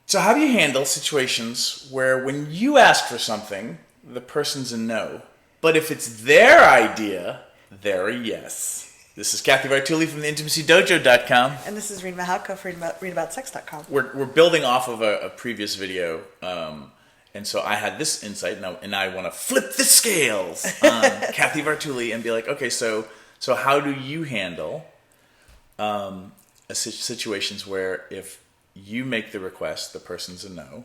So how do you handle situations where when you ask for something, the person's a no, but if it's their idea, they're a yes? This is Cathy from the IntimacyDojo.com. And this is Reid for readaboutsex.com. We're building off of a previous video, and so I had this insight, and I want to flip the scales on Cathy Vartuli and be like, okay, so how do you handle situations where if you make the request, the person's a no,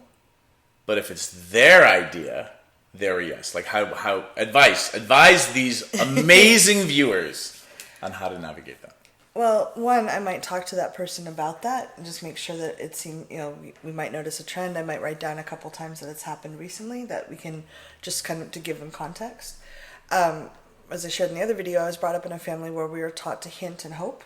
but if it's their idea, they're a yes? Like how advise these amazing viewers on how to navigate that. Well, one, I might talk to that person about that and just make sure that it seems, we might notice a trend. I might write down a couple times that it's happened recently that we can just kind of to give them context. As I shared in the other video, I was brought up in a family where we were taught to hint and hope.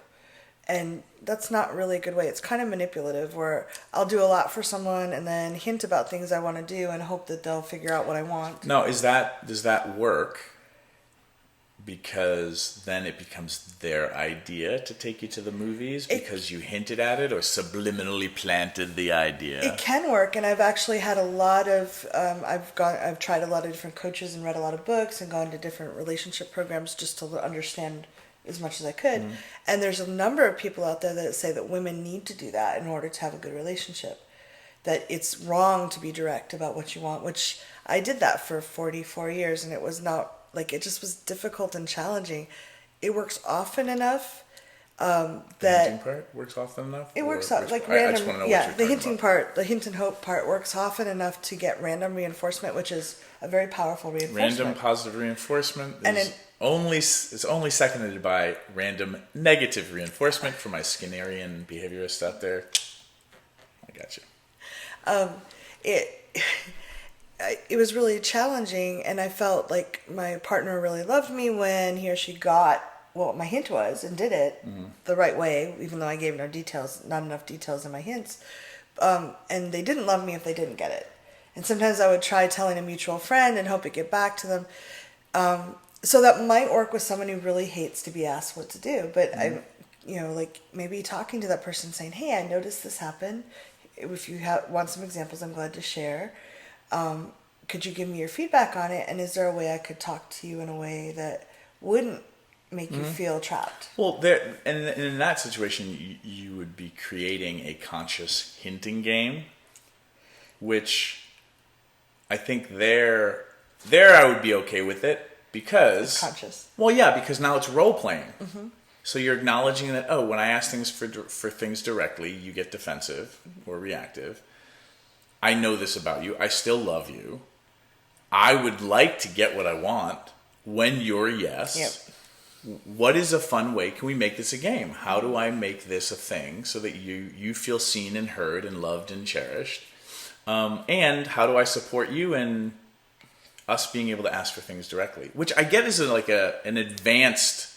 And that's not really a good way. It's kind of manipulative where I'll do a lot for someone and then hint about things I want to do and hope that they'll figure out what I want. Now, does that work? Because then it becomes their idea to take you to the movies because you hinted at it or subliminally planted the idea. It can work, and I've actually had a lot of I've tried a lot of different coaches and read a lot of books and gone to different relationship programs just to understand as much as I could. Mm-hmm. And there's a number of people out there that say that women need to do that in order to have a good relationship. That it's wrong to be direct about what you want, which I did that for 44 years, and it was not. Like, it just was difficult and challenging. It works often enough the hinting part works often enough? It works out like random. I just want to know yeah, what the you're hinting about. part, the hint and hope part works often enough to get random reinforcement, which is a very powerful reinforcement. Random positive reinforcement And is only seconded by random negative reinforcement for my Skinnerian behaviorist out there. I got you. It was really challenging, and I felt like my partner really loved me when he or she got what my hint was and did it the right way, even though I gave not enough details in my hints. And they didn't love me if they didn't get it. And sometimes I would try telling a mutual friend and hope it get back to them. So that might work with someone who really hates to be asked what to do. But like maybe talking to that person saying, hey, I noticed this happen. If you want some examples, I'm glad to share. Could you give me your feedback on it? And is there a way I could talk to you in a way that wouldn't make you feel trapped? Well, in that situation, you would be creating a conscious hinting game, which I think there I would be okay with it because it's conscious. Well, yeah, because now it's role playing. Mm-hmm. So you're acknowledging that when I ask things for things directly, you get defensive or reactive. I know this about you. I still love you. I would like to get what I want when you're yes. Yep. What is a fun way? Can we make this a game? How do I make this a thing so that you feel seen and heard and loved and cherished? And how do I support you in us being able to ask for things directly? Which I get is an advanced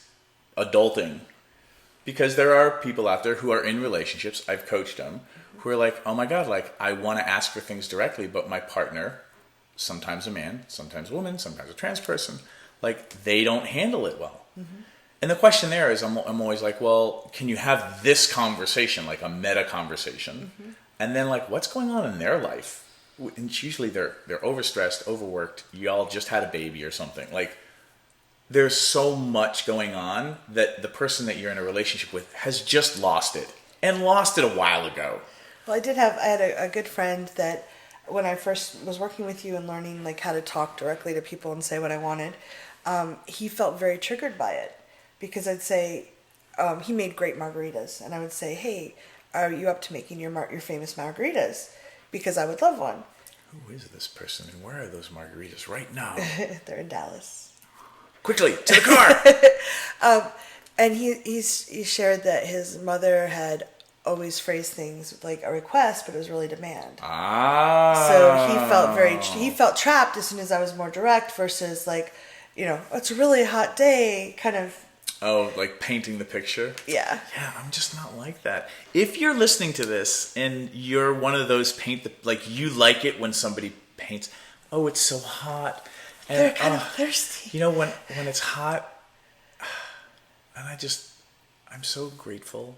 adulting. Because there are people out there who are in relationships, I've coached them, who are like, oh my God, like I want to ask for things directly, but my partner, sometimes a man, sometimes a woman, sometimes a trans person, like they don't handle it well. Mm-hmm. And the question there is, I'm always like, well, can you have this conversation, like a meta conversation? Mm-hmm. And then like, what's going on in their life? And usually they're overstressed, overworked, y'all just had a baby or something. Like, there's so much going on that the person that you're in a relationship with has just lost it. And lost it a while ago. Well, I had a good friend that when I first was working with you and learning like how to talk directly to people and say what I wanted, he felt very triggered by it. Because I'd say, he made great margaritas. And I would say, hey, are you up to making your famous margaritas? Because I would love one. Who is this person and where are those margaritas right now? They're in Dallas. Quickly, to the car! And he shared that his mother had always phrased things like a request, but it was really demand. So he felt trapped as soon as I was more direct versus like, it's a really hot day, kind of. Oh, like painting the picture? Yeah. Yeah, I'm just not like that. If you're listening to this and you're one of those you like it when somebody paints, oh, it's so hot. And, they're kind of thirsty. When it's hot, and I'm so grateful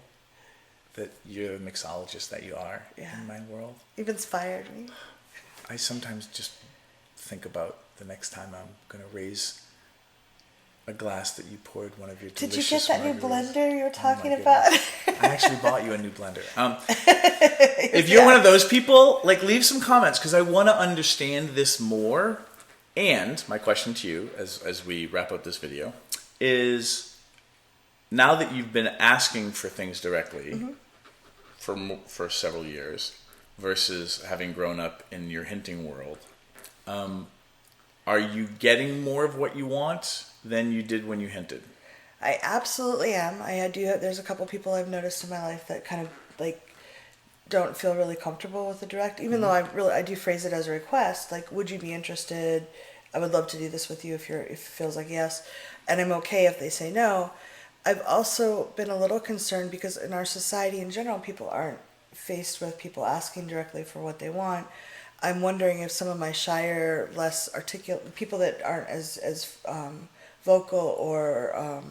that you're the mixologist that you are in my world. You've inspired me. I sometimes just think about the next time I'm going to raise a glass that you poured one of your delicious Did you get that margaritas. new blender you were talking about? I actually bought you a new blender. If you're one of those people, like, leave some comments, because I want to understand this more. And my question to you, as we wrap up this video, is now that you've been asking for things directly for several years versus having grown up in your hinting world, are you getting more of what you want than you did when you hinted? I absolutely am. There's a couple people I've noticed in my life that kind of like don't feel really comfortable with the direct, even though I do phrase it as a request. Like, would you be interested? I would love to do this with you if it feels like yes. And I'm okay if they say no. I've also been a little concerned because in our society in general, people aren't faced with people asking directly for what they want. I'm wondering if some of my shyer, less articulate people that aren't as vocal or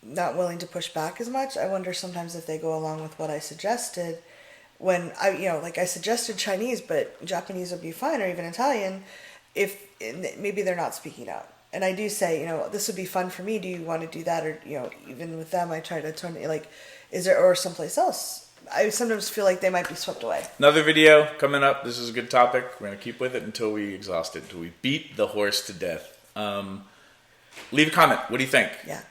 not willing to push back as much, I wonder sometimes if they go along with what I suggested. When I suggested Chinese, but Japanese would be fine, or even Italian, if maybe they're not speaking up. And I do say, this would be fun for me. Do you want to do that? Or, even with them, I try to turn it like, is there, or someplace else? I sometimes feel like they might be swept away. Another video coming up. This is a good topic. We're going to keep with it until we exhaust it, until we beat the horse to death. Leave a comment. What do you think? Yeah.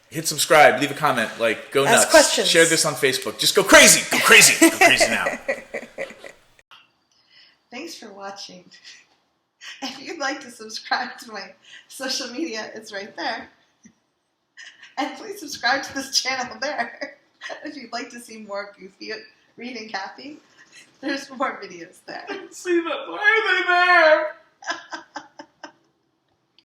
Hit subscribe. Leave a comment. Go nuts. Ask questions. Share this on Facebook. Just go crazy. Go crazy. Go crazy now. Thanks for watching. If you'd like to subscribe to my social media, it's right there. And please subscribe to this channel there. If you'd like to see more goofy Reid and Cathy, there's more videos there. See them. Why are they there?